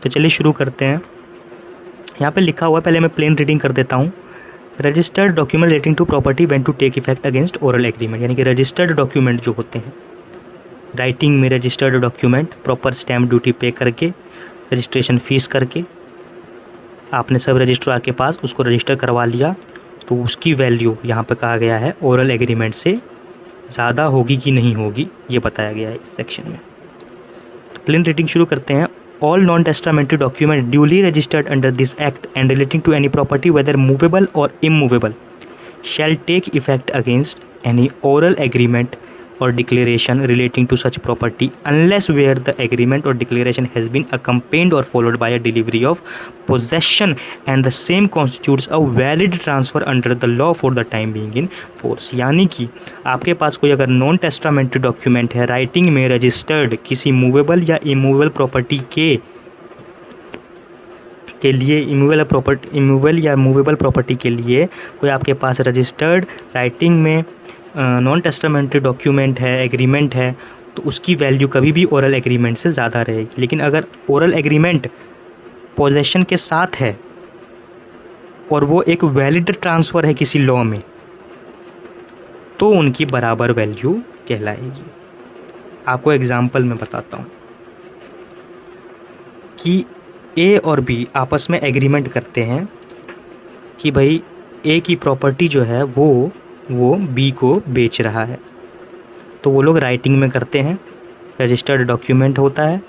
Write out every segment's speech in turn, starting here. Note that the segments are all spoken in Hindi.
तो चलिए शुरू करते हैं। यहाँ पे लिखा हुआ है, पहले मैं प्लेन रीडिंग कर देता हूँ। Registered document relating to property when to take effect against oral agreement, यानी कि रजिस्टर्ड डॉक्यूमेंट जो होते हैं, राइटिंग में registered document, proper stamp duty pay करके, रजिस्ट्रेशन फ़ीस करके आपने सब रजिस्ट्रार के पास उसको रजिस्टर करवा लिया, तो उसकी वैल्यू यहाँ पे कहा गया है ओरल एग्रीमेंट से ज़्यादा होगी कि नहीं होगी, ये बताया गया है इस सेक्शन में। तो प्लेन रीडिंग शुरू करते हैं। All non testamentary document duly registered under this act and relating to any property whether movable और immovable shall take effect against any oral agreement or declaration relating to such property unless where the agreement or declaration has been accompanied or followed by a delivery of possession and the same constitutes a valid transfer under the law for the time being in force। यानी कि आपके पास कोई अगर नॉन टेस्टामेंट्री डॉक्यूमेंट है, राइटिंग में रजिस्टर्ड किसी मूवेबल या इमूवेबल प्रॉपर्टी के लिए, इमूवेबल या मूवेबल प्रॉपर्टी के लिए कोई आपके पास रजिस्टर्ड राइटिंग में नॉन टेस्टामेंट्री डॉक्यूमेंट है, एग्रीमेंट है, तो उसकी वैल्यू कभी भी ओरल एग्रीमेंट से ज़्यादा रहेगी। लेकिन अगर ओरल एग्रीमेंट पोजेशन के साथ है और वो एक वैलिड ट्रांसफ़र है किसी लॉ में, तो उनकी बराबर वैल्यू कहलाएगी। आपको एग्जांपल में बताता हूँ कि ए और बी आपस में एग्रीमेंट करते हैं कि भाई ए की प्रॉपर्टी जो है वो बी को बेच रहा है, तो वो लोग राइटिंग में करते हैं, रजिस्टर्ड डॉक्यूमेंट होता है,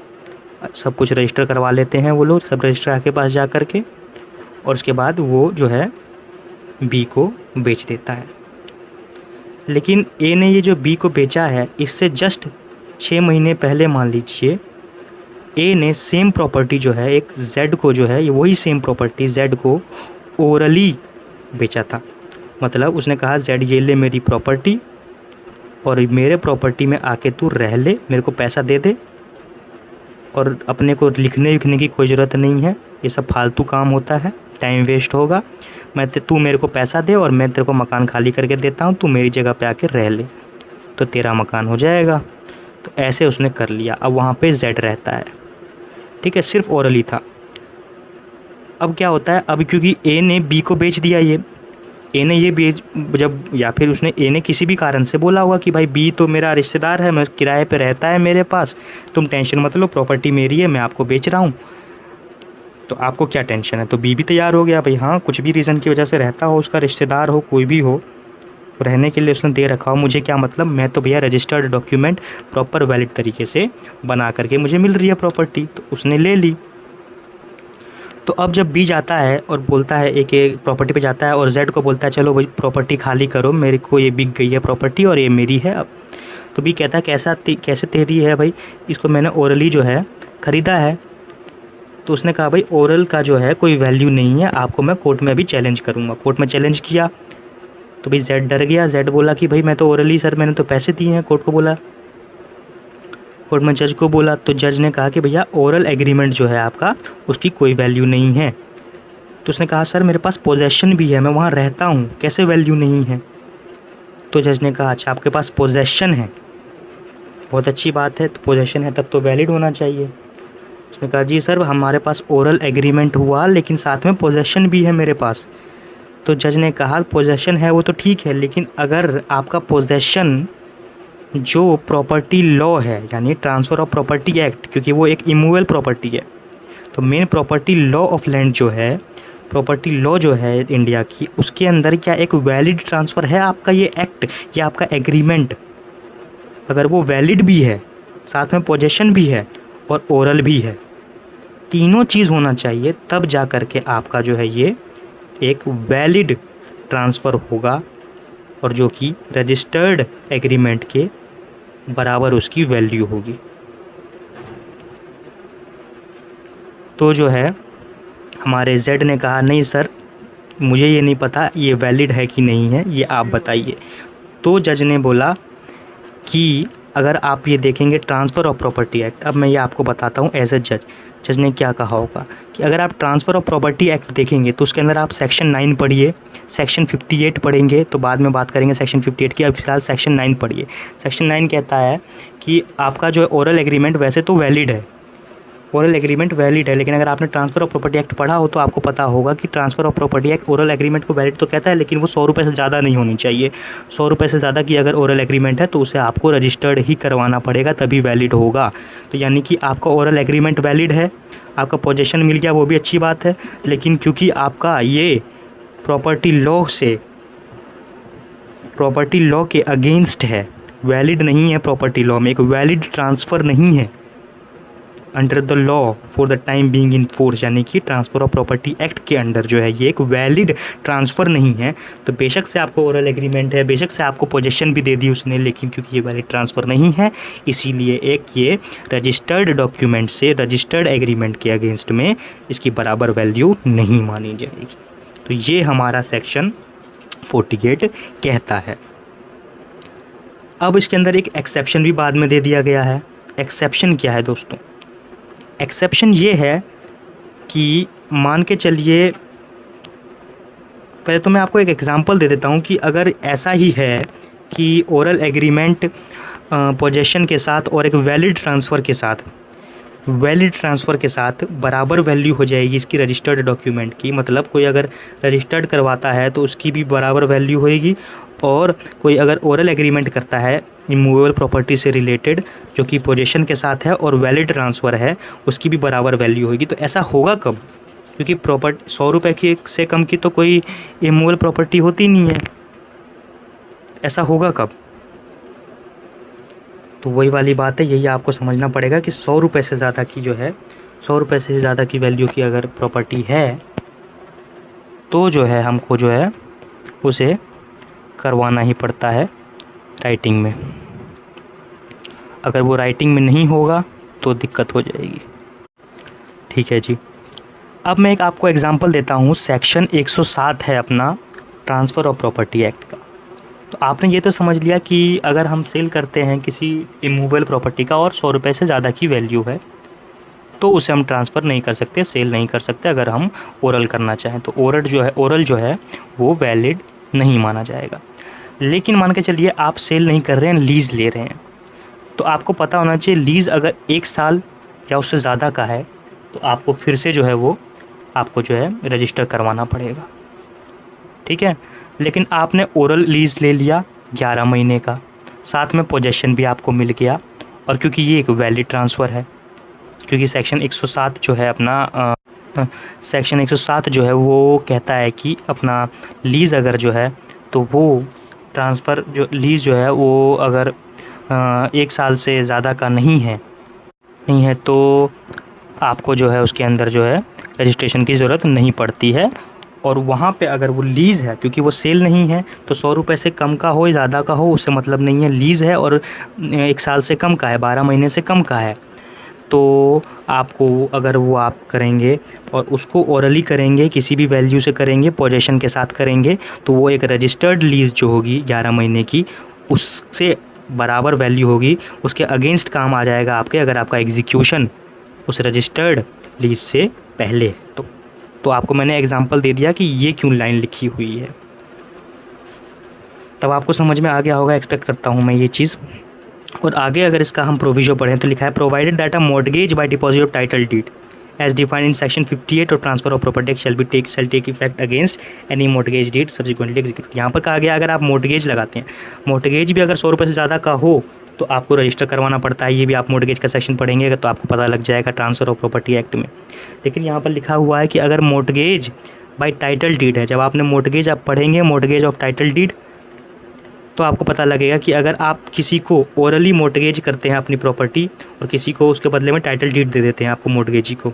सब कुछ रजिस्टर करवा लेते हैं वो लोग सब रजिस्ट्रार के पास जा कर के, और उसके बाद वो जो है बी को बेच देता है। लेकिन ए ने ये जो बी को बेचा है, इससे जस्ट 6 महीने पहले मान लीजिए ए ने सेम प्रॉपर्टी जो है एक जेड को जो है, ये वही सेम प्रॉपर्टी जेड को ओरली बेचा था। मतलब उसने कहा जेड ये ले मेरी प्रॉपर्टी और मेरे प्रॉपर्टी में आके तू रह ले, मेरे को पैसा दे दे, और अपने को लिखने की कोई ज़रूरत नहीं है, ये सब फालतू काम होता है, टाइम वेस्ट होगा, तू मेरे को पैसा दे और मैं तेरे को मकान खाली करके देता हूँ, तू मेरी जगह पे आके रह ले, तो तेरा मकान हो जाएगा। तो ऐसे उसने कर लिया। अब वहाँ पे जेड रहता है, ठीक है, सिर्फ ओरली था। अब क्या होता है, अब क्योंकि ए ने बी को बेच दिया, ए ने ये बेच जब, या फिर उसने ए ने किसी भी कारण से बोला होगा कि भाई बी तो मेरा रिश्तेदार है, मैं किराए पे रहता है मेरे पास, तुम टेंशन मत लो, प्रॉपर्टी मेरी है, मैं आपको बेच रहा हूँ, तो आपको क्या टेंशन है। तो बी भी तैयार हो गया, भाई हाँ कुछ भी रीज़न की वजह से रहता हो, उसका रिश्तेदार हो, कोई भी हो, रहने के लिए उसने दे रखा हो, मुझे क्या मतलब, मैं तो भैया रजिस्टर्ड डॉक्यूमेंट प्रॉपर वैलिड तरीके से बना करके मुझे मिल रही है प्रॉपर्टी, तो उसने ले ली। तो अब जब बी जाता है और बोलता है एक प्रॉपर्टी पे जाता है और जेड को बोलता है चलो भाई प्रॉपर्टी खाली करो, मेरे को ये बिक गई है प्रॉपर्टी और ये मेरी है अब। तो बी कहता है कैसे तेरी है भाई, इसको मैंने ओरली जो है ख़रीदा है। तो उसने कहा भाई ओरल का जो है कोई वैल्यू नहीं है, आपको मैं कोर्ट में अभी चैलेंज करूँगा। कोर्ट में चैलेंज किया तो भाई जेड डर गया, जेड बोला कि भाई मैं तो ओरली सर, मैंने तो पैसे दिए हैं, कोर्ट को बोला, कोर्ट में जज को बोला। तो जज ने कहा कि भैया ओरल एग्रीमेंट जो है आपका उसकी कोई वैल्यू नहीं है। तो उसने कहा सर मेरे पास पोजेशन भी है, मैं वहाँ रहता हूँ, कैसे वैल्यू नहीं है। तो जज ने कहा अच्छा आपके पास पोजेशन है, बहुत अच्छी बात है, तो पोजेशन है तब तो वैलिड होना चाहिए। उसने कहा जी सर हमारे पास ओरल एग्रीमेंट हुआ लेकिन साथ में पोजेशन भी है मेरे पास। तो जज ने कहा पोजेशन है वो तो ठीक है, लेकिन अगर आपका पोजेशन जो प्रॉपर्टी लॉ है, यानी ट्रांसफ़र ऑफ प्रॉपर्टी एक्ट, क्योंकि वो एक इमूवेबल प्रॉपर्टी है, तो main property law of land जो है, प्रॉपर्टी लॉ जो है इंडिया की, उसके अंदर क्या एक वैलिड ट्रांसफ़र है आपका ये एक्ट या आपका एग्रीमेंट। अगर वो वैलिड भी है, साथ में पोजेशन भी है और ओरल भी है, तीनों चीज़ होना चाहिए, तब जा कर के आपका जो है ये एक वैलिड ट्रांसफ़र होगा और जो कि रजिस्टर्ड एग्रीमेंट के बराबर उसकी वैल्यू होगी। तो जो है हमारे जेड ने कहा नहीं सर मुझे ये नहीं पता ये वैलिड है कि नहीं है, ये आप बताइए। तो जज ने बोला कि अगर आप ये देखेंगे ट्रांसफ़र ऑफ प्रॉपर्टी एक्ट, अब मैं ये आपको बताता हूँ एज ए जज, जज ने क्या कहा होगा कि अगर आप ट्रांसफ़र ऑफ प्रॉपर्टी एक्ट देखेंगे तो उसके अंदर आप सेक्शन 9 पढ़िए, सेक्शन 58 पढ़ेंगे तो बाद में बात करेंगे सेक्शन 58 की, अब फिलहाल सेक्शन 9 पढ़िए। सेक्शन 9 कहता है कि आपका जो ओरल एग्रीमेंट वैसे तो वैलिड है, ओरल एग्रीमेंट वैलिड है। लेकिन अगर आपने ट्रांसफ़र ऑफ प्रॉपर्टी एक्ट पढ़ा हो तो आपको पता होगा कि transfer of property act oral agreement को वैलिड तो कहता है, लेकिन वो 100 रुपये से ज़्यादा नहीं होनी चाहिए। 100 रुपये से ज़्यादा की अगर ओरल एग्रीमेंट है तो उसे आपको रजिस्टर्ड ही करवाना पड़ेगा, तभी वैलिड होगा। तो यानी कि आपका ओरल एग्रीमेंट वैलिड है, आपका पोजेसन मिल गया, वो भी अच्छी बात है। लेकिन क्योंकि आपका ये प्रॉपर्टी लॉ के अगेंस्ट है, वैलिड नहीं है, प्रॉपर्टी लॉ में एक वैलिड ट्रांसफ़र नहीं है under the law for the time being in force, यानी कि ट्रांसफ़र ऑफ प्रॉपर्टी एक्ट के अंडर जो है ये एक वैलिड ट्रांसफ़र नहीं है। तो बेशक से आपको ओरल एग्रीमेंट है, बेशक से आपको पोजेसन भी दे दी उसने, लेकिन क्योंकि ये वैलिड ट्रांसफ़र नहीं है इसीलिए एक ये रजिस्टर्ड डॉक्यूमेंट से रजिस्टर्ड एग्रीमेंट के अगेंस्ट में इसकी बराबर वैल्यू नहीं मानी जाएगी। तो ये हमारा सेक्शन 48 कहता है। अब इसके अंदर एक एक्सेप्शन भी बाद में दे दिया गया है। एक्सेप्शन क्या है दोस्तों? एक्सेप्शन ये है कि मान के चलिए, पहले तो मैं आपको एक एग्जांपल दे देता हूँ कि अगर ऐसा ही है कि ओरल एग्रीमेंट पोजेसन के साथ और एक वैलिड ट्रांसफ़र के साथ बराबर वैल्यू हो जाएगी इसकी रजिस्टर्ड डॉक्यूमेंट की। मतलब कोई अगर रजिस्टर्ड करवाता है तो उसकी भी बराबर वैल्यू होएगी, और कोई अगर ओरल एग्रीमेंट करता है इमूवेबल प्रॉपर्टी से रिलेटेड जो कि पोजेसन के साथ है और वैलिड ट्रांसफ़र है, उसकी भी बराबर वैल्यू होगी। तो ऐसा होगा कब? क्योंकि प्रॉपर्टी 100 रुपये की से कम की तो कोई इमूवेबल प्रॉपर्टी होती नहीं है। ऐसा होगा कब? तो वही वाली बात है, यही आपको समझना पड़ेगा कि 100 रुपये से ज़्यादा की जो है 100 रुपये से ज़्यादा की वैल्यू की अगर प्रॉपर्टी है तो जो है हमको जो है उसे करवाना ही पड़ता है राइटिंग में। अगर वो राइटिंग में नहीं होगा तो दिक्कत हो जाएगी। ठीक है जी। अब मैं एक आपको एग्जांपल देता हूँ। सेक्शन 107 है अपना ट्रांसफ़र ऑफ प्रॉपर्टी एक्ट का। तो आपने ये तो समझ लिया कि अगर हम सेल करते हैं किसी इमूवेबल प्रॉपर्टी का और 100 रुपये से ज़्यादा की वैल्यू है तो उसे हम ट्रांसफ़र नहीं कर सकते, सेल नहीं कर सकते। अगर हम ओरल करना चाहें तो ओरल जो है वो वैलिड नहीं माना जाएगा। लेकिन मान के चलिए आप सेल नहीं कर रहे हैं, लीज़ ले रहे हैं, तो आपको पता होना चाहिए लीज़ अगर 1 साल या उससे ज़्यादा का है तो आपको फिर से जो है वो आपको जो है रजिस्टर करवाना पड़ेगा। ठीक है। लेकिन आपने ओरल लीज़ ले लिया 11 महीने का, साथ में पोजेसन भी आपको मिल गया, और क्योंकि ये एक वैलिड ट्रांसफ़र है, क्योंकि सेक्शन 107 जो है अपना सेक्शन 107 जो है वो कहता है कि अपना लीज़ अगर जो है तो वो ट्रांसफ़र जो लीज़ जो है वो अगर 1 साल से ज़्यादा का नहीं है तो आपको जो है उसके अंदर जो है रजिस्ट्रेशन की ज़रूरत नहीं पड़ती है। और वहाँ पे अगर वो लीज़ है, क्योंकि वो सेल नहीं है, तो 100 रुपये से कम का हो या ज़्यादा का हो उससे मतलब नहीं है। लीज़ है और 1 साल से कम का है, 12 महीने से कम का है, तो आपको अगर वो आप करेंगे और उसको ओरली करेंगे, किसी भी वैल्यू से करेंगे, पोजेसन के साथ करेंगे, तो वो एक रजिस्टर्ड लीज़ जो होगी 11 महीने की उससे बराबर वैल्यू होगी, उसके अगेंस्ट काम आ जाएगा आपके, अगर आपका एग्जीक्यूशन उस रजिस्टर्ड लीज़ से पहले। तो आपको मैंने एग्जांपल दे दिया कि ये क्यों लाइन लिखी हुई है, तब आपको समझ में आ गया होगा, एक्सपेक्ट करता हूँ मैं ये चीज़। और आगे अगर इसका हम प्रोविजो पढ़ें तो लिखा है provided that a mortgage by deposit of title deed as defined in section 58 और transfer of property shall take effect against any mortgage deed subsequently executed. यहाँ पर कहा गया अगर आप मॉर्गेज लगाते हैं, मॉर्गेज भी अगर 100 रुपये से ज़्यादा का हो तो आपको रजिस्टर करवाना पड़ता है। ये भी आप मॉर्गेज का सेक्शन पढ़ेंगे तो आपको पता लग जाएगा ट्रांसफर ऑफ प्रॉपर्टी एक्ट में। लेकिन यहाँ पर लिखा हुआ है कि अगर मॉर्गेज बाय टाइटल डीड है, जब आपने मॉर्गेज आप पढ़ेंगे मॉर्गेज ऑफ टाइटल डीड, तो आपको पता लगेगा कि अगर आप किसी को ओरली मॉर्गेज करते हैं अपनी प्रॉपर्टी और किसी को उसके बदले में टाइटल डीड दे देते हैं आपको मॉर्गेजी को,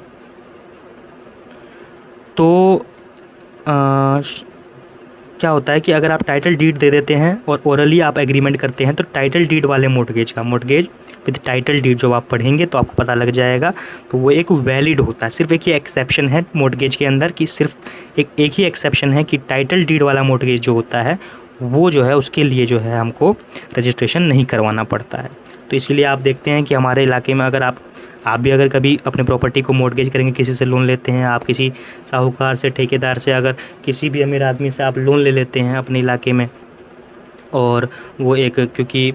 तो क्या होता है कि अगर आप टाइटल डीड दे देते हैं और ओरली आप एग्रीमेंट करते हैं तो टाइटल डीड वाले मॉर्गेज का, मॉर्गेज विद टाइटल डीड जो आप पढ़ेंगे तो आपको पता लग जाएगा, तो वो एक वैलिड होता है। सिर्फ एक ही एक्सेप्शन है मॉर्गेज के अंदर कि सिर्फ एक ही एक्सेप्शन है कि टाइटल डीड वाला मॉर्गेज जो होता है वो जो है उसके लिए जो है हमको रजिस्ट्रेशन नहीं करवाना पड़ता है। तो इसीलिए आप देखते हैं कि हमारे इलाके में अगर आप भी अगर कभी अपने प्रॉपर्टी को मॉर्गेज करेंगे, किसी से लोन लेते हैं, आप किसी साहूकार से, ठेकेदार से, अगर किसी भी अमीर आदमी से आप लोन ले लेते हैं अपने इलाके में, और वो एक क्योंकि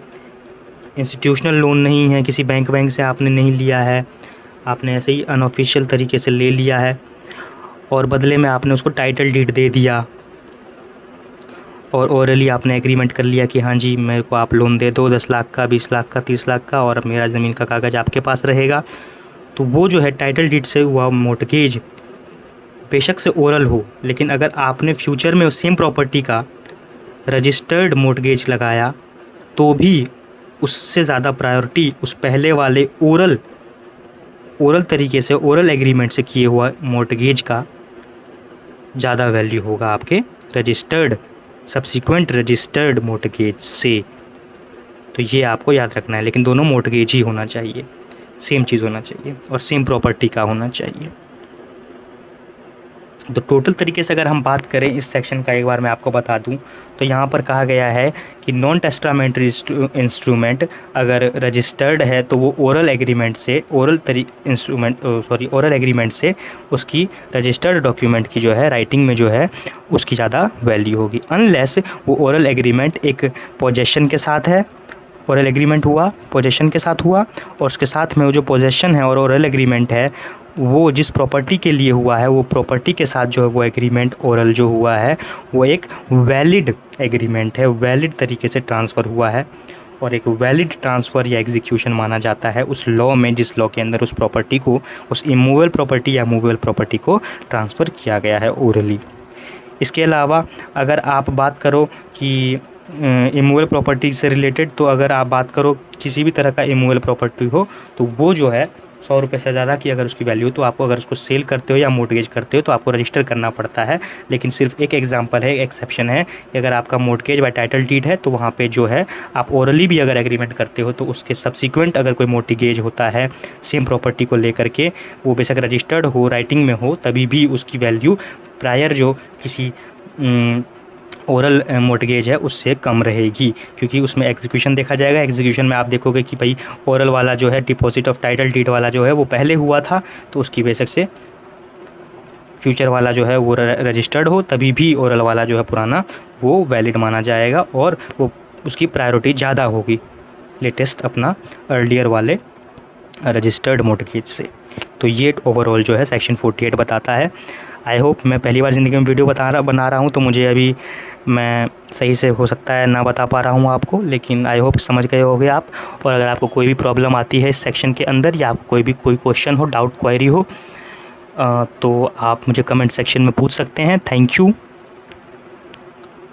इंस्टीट्यूशनल लोन नहीं है, किसी बैंक से आपने नहीं लिया है, आपने ऐसे ही अनऑफिशियल तरीके से ले लिया है और बदले में आपने उसको टाइटल डीड दे दिया और ओरली आपने एग्रीमेंट कर लिया कि हाँ जी मेरे को आप लोन दे दो 10 लाख का, 20 लाख का, 30 लाख का, और मेरा ज़मीन का कागज़ आपके पास रहेगा। तो वो जो है टाइटल डीड से हुआ मॉर्टगेज बेशक से ओरल हो, लेकिन अगर आपने फ्यूचर में उस सेम प्रॉपर्टी का रजिस्टर्ड मॉर्टगेज लगाया तो भी उससे ज़्यादा प्रायोरिटी उस पहले वाले ओरल तरीके से, ओरल एग्रीमेंट से किए हुआ मॉर्टगेज का ज़्यादा वैल्यू होगा आपके रजिस्टर्ड सब्सिक्वेंट रजिस्टर्ड मॉर्टगेज से। तो ये आपको याद रखना है, लेकिन दोनों मॉर्टगेज ही होना चाहिए, सेम चीज़ होना चाहिए और सेम प्रॉपर्टी का होना चाहिए। तो टोटल तरीके से अगर हम बात करें इस सेक्शन का, एक बार मैं आपको बता दूं, तो यहाँ पर कहा गया है कि नॉन टेस्टामेंट्री इंस्ट्रूमेंट अगर रजिस्टर्ड है तो वो ओरल एग्रीमेंट से, ओरल एग्रीमेंट से उसकी रजिस्टर्ड डॉक्यूमेंट की जो है राइटिंग में जो है उसकी ज़्यादा वैल्यू होगी, अनलेस वो ओरल एग्रीमेंट एक पोजेशन के साथ है। ओरल एग्रीमेंट हुआ पोजेशन के साथ हुआ और उसके साथ में वो जो पोजेशन है और ओरल एग्रीमेंट है वो जिस प्रॉपर्टी के लिए हुआ है वो प्रॉपर्टी के साथ जो है वो एग्रीमेंट ओरल जो हुआ है वो एक वैलिड एग्रीमेंट है, वैलिड तरीके से ट्रांसफ़र हुआ है और एक वैलिड ट्रांसफ़र या एग्जीक्यूशन माना जाता है उस लॉ में, जिस लॉ के अंदर उस प्रॉपर्टी को, उस इमूवेबल प्रॉपर्टी या मूवेबल प्रॉपर्टी को ट्रांसफ़र किया गया है ओरली। इसके अलावा अगर आप बात करो कि इमूवेबल प्रॉपर्टी से रिलेटेड, तो अगर आप बात करो किसी भी तरह का इमूवेबल प्रॉपर्टी हो तो वो जो है 100 रुपये से ज़्यादा की अगर उसकी वैल्यू, तो आपको अगर उसको सेल करते हो या मॉर्टगेज करते हो तो आपको रजिस्टर करना पड़ता है। लेकिन सिर्फ एक एग्जांपल है, एक्सेप्शन है कि अगर आपका मॉर्टगेज बाय टाइटल डीड है तो वहाँ पे जो है आप ओरली भी अगर एग्रीमेंट करते हो तो उसके सब्सिक्वेंट अगर कोई मॉर्टगेज होता है सेम प्रॉपर्टी को लेकर के, वो बेशक रजिस्टर्ड हो, राइटिंग में हो, तभी भी उसकी वैल्यू प्रायर जो किसी ओरल मॉर्टगेज है उससे कम रहेगी, क्योंकि उसमें एग्जीक्यूशन देखा जाएगा। एग्जीक्यूशन में आप देखोगे कि भाई ओरल वाला जो है डिपॉजिट ऑफ टाइटल डीड वाला जो है वो पहले हुआ था, तो उसकी बेशक से फ्यूचर वाला जो है वो रजिस्टर्ड हो, तभी भी ओरल वाला जो है पुराना वो वैलिड माना जाएगा और वो उसकी प्रायोरिटी ज़्यादा होगी लेटेस्ट अपना अर्लियर वाले रजिस्टर्ड मॉर्टगेज से। तो ये ओवरऑल जो है सेक्शन 48 बताता है। आई होप, मैं पहली बार ज़िंदगी में वीडियो बना रहा हूँ तो मुझे अभी मैं सही से हो सकता है ना बता पा रहा हूँ आपको, लेकिन आई होप समझ गए होगे आप। और अगर आपको कोई भी प्रॉब्लम आती है इस सेक्शन के अंदर या आपको कोई क्वेश्चन हो, डाउट क्वेरी हो, तो आप मुझे कमेंट सेक्शन में पूछ सकते हैं। Thank you.